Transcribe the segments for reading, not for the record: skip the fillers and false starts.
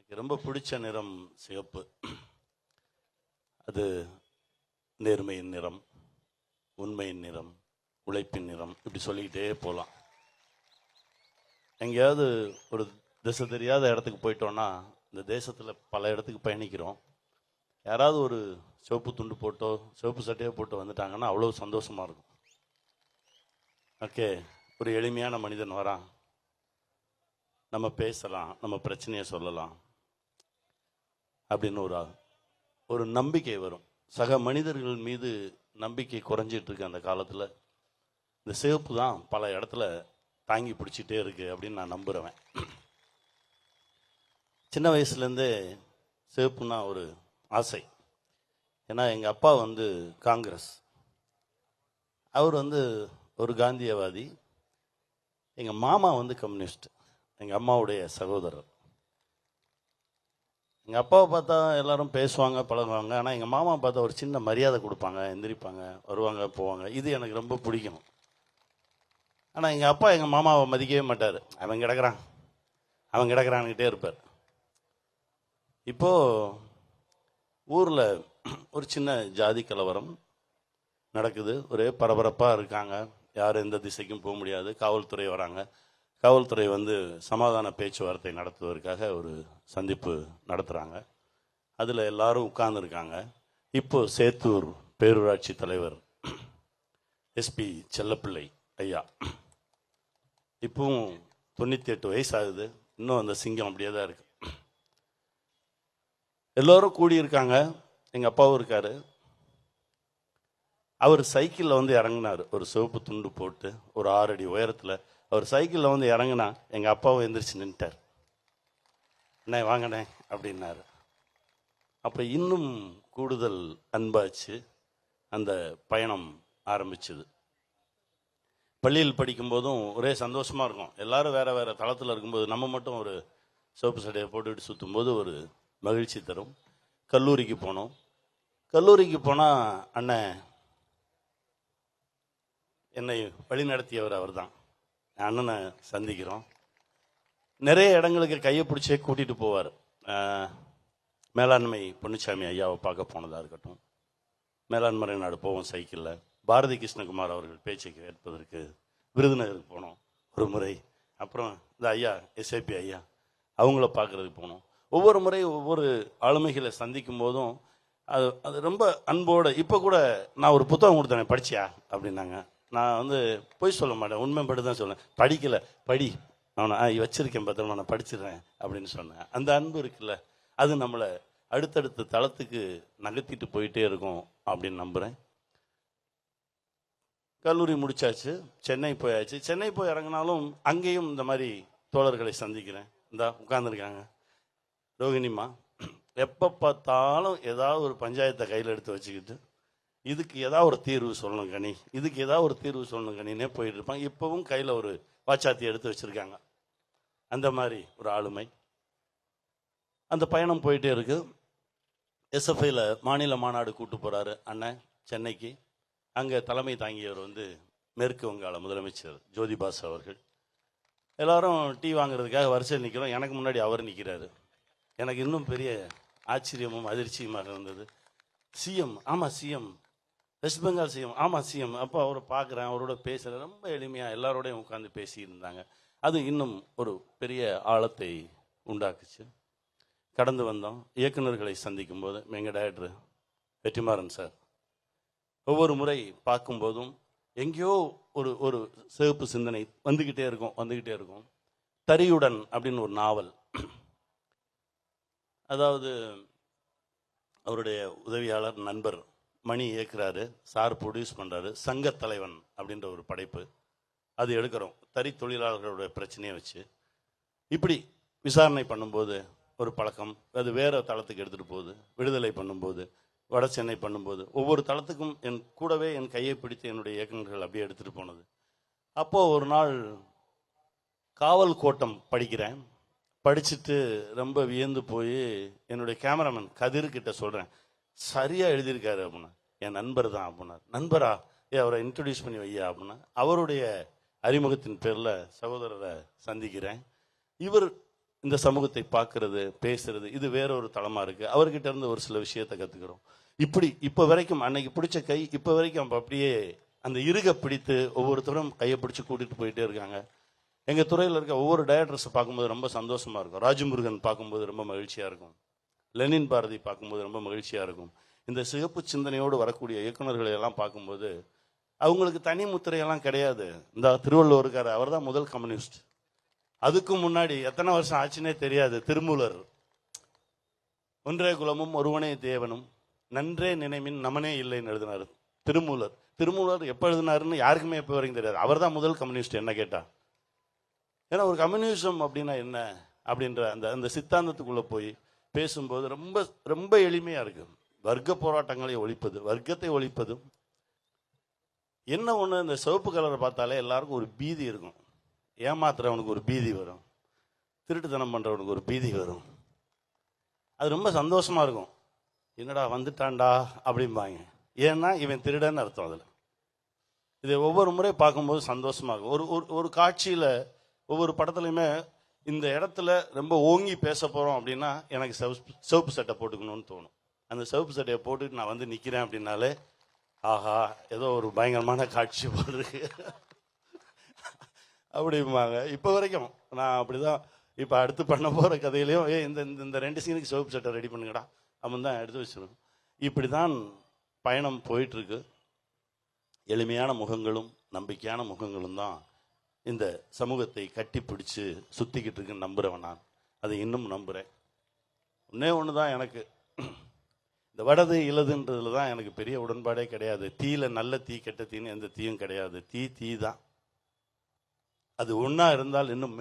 எனக்கு ரொம்ப பிடிச்ச நிறம் சிவப்பு. அது நேர்மையின் நிறம், உண்மையின் நிறம், உழைப்பின் நிறம், இப்படி சொல்லிக்கிட்டே போகலாம். எங்கேயாவது ஒரு திசை தெரியாத இடத்துக்கு போயிட்டோன்னா, இந்த தேசத்தில் பல இடத்துக்கு பயணிக்கிறோம். யாராவது ஒரு சிவப்பு துண்டு போட்டோ சிவப்பு சட்டையோ போட்டு வந்துட்டாங்கன்னா அவ்வளோ சந்தோஷமாக இருக்கும். ஓகே, ஒரு எளிமையான மனிதன் வரான், நம்ம பேசலாம், நம்ம பிரச்சனையை சொல்லலாம் அப்படின்னு ஒரு நம்பிக்கை வரும். சக மனிதர்கள் மீது நம்பிக்கை குறைஞ்சிட்டு இருக்கு அந்த காலத்தில். இந்த சிவப்பு தான் பல இடத்துல தாங்கி பிடிச்சிட்டே இருக்கு அப்படின்னு நான் நம்புகிறேன். சின்ன வயசுலேருந்தே சிவப்புன்னா ஒரு ஆசை. ஏன்னா எங்கள் அப்பா காங்கிரஸ், அவர் ஒரு காந்தியவாதி. எங்கள் மாமா கம்யூனிஸ்ட், எங்கள் அம்மாவுடைய சகோதரர். எங்கள் அப்பாவை பார்த்தா எல்லாரும் பேசுவாங்க, பழகுவாங்க. ஆனால் எங்கள் மாமா பார்த்தா ஒரு சின்ன மரியாதை கொடுப்பாங்க, எந்திரிப்பாங்க, வருவாங்க, போவாங்க. இது எனக்கு ரொம்ப பிடிக்கும். ஆனால் எங்கள் அப்பா எங்கள் மாமாவை மதிக்கவே மாட்டார். அவன் கிடக்கிறான்கிட்டே இருப்பார். இப்போது ஊரில் ஒரு சின்ன ஜாதி கலவரம் நடக்குது. ஒரே பரபரப்பாக இருக்காங்க. யாரும் எந்த திசைக்கும் போக முடியாது. காவல்துறை வராங்க. காவல்துறை சமாதான பேச்சுவார்த்தை நடத்துவதற்காக ஒரு சந்திப்பு நடத்துகிறாங்க. அதில் எல்லாரும் உட்கார்ந்துருக்காங்க. இப்போ சேத்தூர் பேரூராட்சி தலைவர் எஸ்பி செல்லப்பிள்ளை ஐயா, இப்பவும் 98 வயசு ஆகுது. இன்னும் அந்த சிங்கம் அப்படியே தான் இருக்கு. எல்லோரும் கூடியிருக்காங்க. எங்கள் அப்பாவும் இருக்காரு. அவர் சைக்கிளில் இறங்கினார். ஒரு சிவப்பு துண்டு போட்டு ஒரு 6 அடி உயரத்தில் அவர் சைக்கிளில் இறங்கினா எங்கள் அப்பாவும் எந்திரிச்சு நின்ட்டார். அண்ணே வாங்கண்ணே அப்படின்னாரு. அப்போ இன்னும் கூடுதல் அன்பாச்சு. அந்த பயணம் ஆரம்பிச்சுது. பள்ளியில் படிக்கும்போதும் ஒரே சந்தோஷமாக இருக்கும். எல்லாரும் வேறு வேறு தளத்தில் இருக்கும்போது நம்ம மட்டும் ஒரு சிவப்பு சட்டையை போட்டுக்கிட்டு சுற்றும்போது ஒரு மகிழ்ச்சி தரும். கல்லூரிக்கு போனோம். கல்லூரிக்கு போனால் அண்ணன் என்னை வழி நடத்தியவர் அவர் தான். அண்ணனை சந்திக்கிறோம். நிறைய இடங்களுக்கு கையை பிடிச்சே கூட்டிகிட்டு போவார். மேலாண்மை பொன்னுச்சாமி ஐயாவை பார்க்க போனதாக இருக்கட்டும், மேலாண்மை நாடு போவோம் சைக்கிளில். பாரதி கிருஷ்ணகுமார் அவர்கள் பேச்சை கேட்பதற்கு விருதுநகருக்கு போனோம் ஒரு முறை. அப்புறம் இந்த ஐயா எஸ்ஏபி ஐயா அவங்கள பார்க்குறதுக்கு போனோம். ஒவ்வொரு முறை ஒவ்வொரு ஆளுமைகளை சந்திக்கும் போதும் அது ரொம்ப அன்போடு. இப்போ கூட நான் ஒரு புத்தகம் கொடுத்தேன், படிச்சியா அப்படின்னாங்க. நான் பொய் சொல்ல மாட்டேன், உண்மைப்பட்டு தான் சொல்லுவேன். படிக்கலை, படி, நான் வச்சிருக்கேன் பத்திரமா, நான் படிச்சிடுறேன் அப்படின்னு சொன்னேன். அந்த அன்பு இருக்குல்ல, அது நம்மளை அடுத்தடுத்த தளத்துக்கு நகர்த்திட்டு போயிட்டே இருக்கும் அப்படின்னு நம்புகிறேன். கல்லூரி முடிச்சாச்சு, சென்னை போயாச்சு. சென்னை போய் இறங்கினாலும் அங்கேயும் இந்த மாதிரி தோழர்களை சந்திக்கிறேன். இந்த உட்கார்ந்துருக்காங்க ரோகிணிமா. எப்போ பார்த்தாலும் ஏதாவது ஒரு பஞ்சாயத்தை கையில் எடுத்து வச்சுக்கிட்டு இதுக்கு ஏதாவது ஒரு தீர்வு சொல்லணும் கனி, இதுக்கு ஏதாவது ஒரு தீர்வு சொல்லணும் கனின்னே போயிட்டு இருப்பாங்க. இப்போவும் கையில் ஒரு வாச்சாத்தி எடுத்து வச்சுருக்காங்க. அந்த மாதிரி ஒரு ஆளுமை. அந்த பயணம் போயிட்டே இருக்கு. எஸ்எஃப்ஐயில் மாநில மாநாடு கூட்டு போகிறாரு அண்ணன் சென்னைக்கு. அங்கே தலைமை தாங்கியவர் மேற்கு வங்காள முதலமைச்சர் ஜோதிபாசு அவர்கள். எல்லாரும் டீ வாங்குறதுக்காக வரிசையில் நிற்கிறோம். எனக்கு முன்னாடி அவர் நிற்கிறாரு. எனக்கு இன்னும் பெரிய ஆச்சரியமும் அதிர்ச்சியுமாக இருந்தது. சிஎம், ஆமாம் சிஎம், வெஸ்ட் பெங்கால் சிஎம், ஆமாம் சிஎம். அப்போ அவரை பார்க்குறேன், அவரோட பேசுகிறேன். ரொம்ப எளிமையாக எல்லாரோடையும் உட்காந்து பேசியிருந்தாங்க. அது இன்னும் ஒரு பெரிய ஆழத்தை உண்டாக்குச்சு. கடந்து வந்தோம். இயக்குநர்களை சந்திக்கும் போது எங்கள் டைரக்டர் வெற்றிமாறன் சார் ஒவ்வொரு முறை பார்க்கும்போதும் எங்கேயோ ஒரு ஒரு சிவப்பு சிந்தனை வந்துக்கிட்டே இருக்கும். தரியுடன் அப்படின்னு ஒரு நாவல், அதாவது அவருடைய உதவியாளர் நண்பர் மணி இயக்குறாரு, சார் ப்ரொடியூஸ் பண்ணுறாரு. சங்கத்தலைவன் அப்படின்ற ஒரு படைப்பு அது எடுக்கிறோம். தறி தொழிலாளர்களுடைய பிரச்சனையை வச்சு இப்படி விசாரணை பண்ணும்போது ஒரு பழக்கம், அது வேறு தளத்துக்கு எடுத்துகிட்டு போகுது. விடுதலை பண்ணும்போது, வட சென்னை பண்ணும்போது, ஒவ்வொரு தளத்துக்கும் என் கூடவே என் கையை பிடித்து என்னுடைய இயக்குநர்கள் அப்படியே எடுத்துகிட்டு போனது. அப்போது ஒரு நாள் காவல் கோட்டம் படிக்கிறேன். படிச்சுட்டு ரொம்ப வியந்து போய் என்னுடைய கேமராமேன் கதிர்கிட்ட சொல்கிறேன், சரியாக எழுதியிருக்காரு அப்படின்னா. என் நண்பர் தான் அப்படின்னார். நண்பரா? அவரை இன்ட்ரடியூஸ் பண்ணி வையா அப்படின்னா. அவருடைய அறிமுகத்தின் பேரில் சகோதரரை சந்திக்கிறேன். இவர் இந்த சமூகத்தை பார்க்கறது, பேசுறது, இது வேற ஒரு தளமா இருக்கு. அவர்கிட்ட இருந்து ஒரு சில விஷயத்தை கத்துக்கிறோம். இப்படி இப்ப வரைக்கும் அன்னைக்கு பிடிச்ச கை இப்ப வரைக்கும் அப்படியே அந்த இருக பிடித்து ஒவ்வொருத்தரும் கையை பிடிச்சு கூட்டிட்டு போயிட்டே இருக்காங்க. எங்க துறையில் இருக்க ஒவ்வொரு டைரக்டர்ஸை பார்க்கும்போது ரொம்ப சந்தோஷமா இருக்கும். ராஜமுருகன் பார்க்கும்போது ரொம்ப மகிழ்ச்சியா இருக்கும். லெனின் பாரதி பார்க்கும்போது ரொம்ப மகிழ்ச்சியா இருக்கும். இந்த சிகப்பு சிந்தனையோடு வரக்கூடிய இயக்குநர்களை எல்லாம் பார்க்கும்போது அவங்களுக்கு தனி முத்திரையெல்லாம் கிடையாது. இந்த திருவள்ளுவர் இருக்காரு, அவர் தான் முதல் கம்யூனிஸ்ட். அதுக்கு முன்னாடி எத்தனை வருஷம் ஆச்சுன்னே தெரியாது. திருமூலர், ஒன்றே குலமும் ஒருவனே தேவனும் நன்றே நினைமின் நமனே இல்லைன்னு எழுதினார் திருமூலர். திருமூலர் எப்போ எழுதினாருன்னு யாருக்குமே எப்போ வரைக்கும் தெரியாது. அவர் தான் முதல் கம்யூனிஸ்ட் என்ன கேட்டா. ஏன்னா ஒரு கம்யூனிசம் அப்படின்னா என்ன அப்படின்ற அந்த அந்த சித்தாந்தத்துக்குள்ள போய் பேசும்போது ரொம்ப ரொம்ப எளிமையா இருக்கு. வர்க்க போராட்டங்களை ஒழிப்பது, வர்க்கத்தை ஒழிப்பதும் என்ன ஒன்று. இந்த சிவப்பு கலரை பார்த்தாலே எல்லாருக்கும் ஒரு பீதி இருக்கும். ஏமாத்துறவனுக்கு ஒரு பீதி வரும், திருட்டுத்தனம் பண்றவனுக்கு ஒரு பீதி வரும். அது ரொம்ப சந்தோஷமா இருக்கும். என்னடா வந்துட்டான்டா அப்படிம்பாங்க. ஏன்னா இவன் திருடன்னு அர்த்தம். அதில் இதை ஒவ்வொரு முறை பார்க்கும்போது சந்தோஷமா இருக்கும். ஒரு ஒரு காட்சியில ஒவ்வொரு படத்துலையுமே இந்த இடத்துல ரொம்ப ஓங்கி பேச போறோம் அப்படின்னா எனக்கு சிவப்பு சட்டை போட்டுக்கணும்னு தோணும். அந்த சிவப்பு சட்டையை போட்டுட்டு நான் வந்து நிக்கிறேன் அப்படின்னாலே ஆஹா ஏதோ ஒரு பயங்கரமான காட்சி போடுறது அப்படிம்பாங்க. இப்போ வரைக்கும் நான் அப்படிதான். இப்போ அடுத்து பண்ண போற கதையிலையும் இந்த இந்த 2 சீனுக்கு சிவப்பு சட்டை ரெடி பண்ணுங்கடா அப்படின்னு தான் எடுத்து வச்சிருக்கோம். இப்படிதான் பயணம் போயிட்டு இருக்கு. எளிமையான முகங்களும் நம்பிக்கையான முகங்களும் தான் இந்த சமூகத்தை கட்டி பிடிச்சு சுத்திக்கிட்டு இருக்குன்னு நம்புறவன் நான். அதை இன்னும் நம்புறேன். ஒன்னே ஒண்ணுதான் எனக்கு, இந்த வடது இலதுன்றதுல தான் எனக்கு பெரிய உடன்பாடே கிடையாது. தீயில நல்ல தீ கெட்ட தீன்னு எந்த தீயும் கிடையாது. தீ தான். அது ஒன்னா இருந்தால் இன்னும்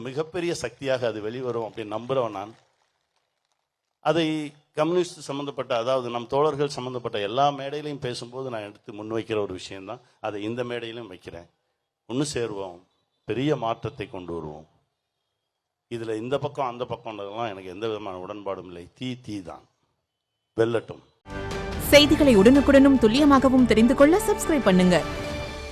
மிகப்பெரிய சக்தியாக அது வெளிவரும் அப்படின்னு நம்புறவன் நான். அதை கம்யூனிஸ்ட் சம்பந்தப்பட்ட, அதாவது நம் தோழர்கள் சம்பந்தப்பட்ட எல்லா மேடையிலையும் பேசும்போது நான் எடுத்து முன்வைக்கிற ஒரு விஷயம்தான். அதை இந்த மேடையிலும் வைக்கிறேன். ஒன்று சேருவோம், பெரிய மாற்றத்தை கொண்டு வருவோம். இதுல இந்த பக்கம் அந்த பக்கம்ன்றதெல்லாம் எனக்கு எந்த விதமான உடன்பாடும் இல்லை. தீ தான் வெல்லட்டும். செய்திகளை உடனுக்குடனும் துல்லியமாகவும் தெரிந்து கொள்ள சப்ஸ்கிரைப் பண்ணுங்க.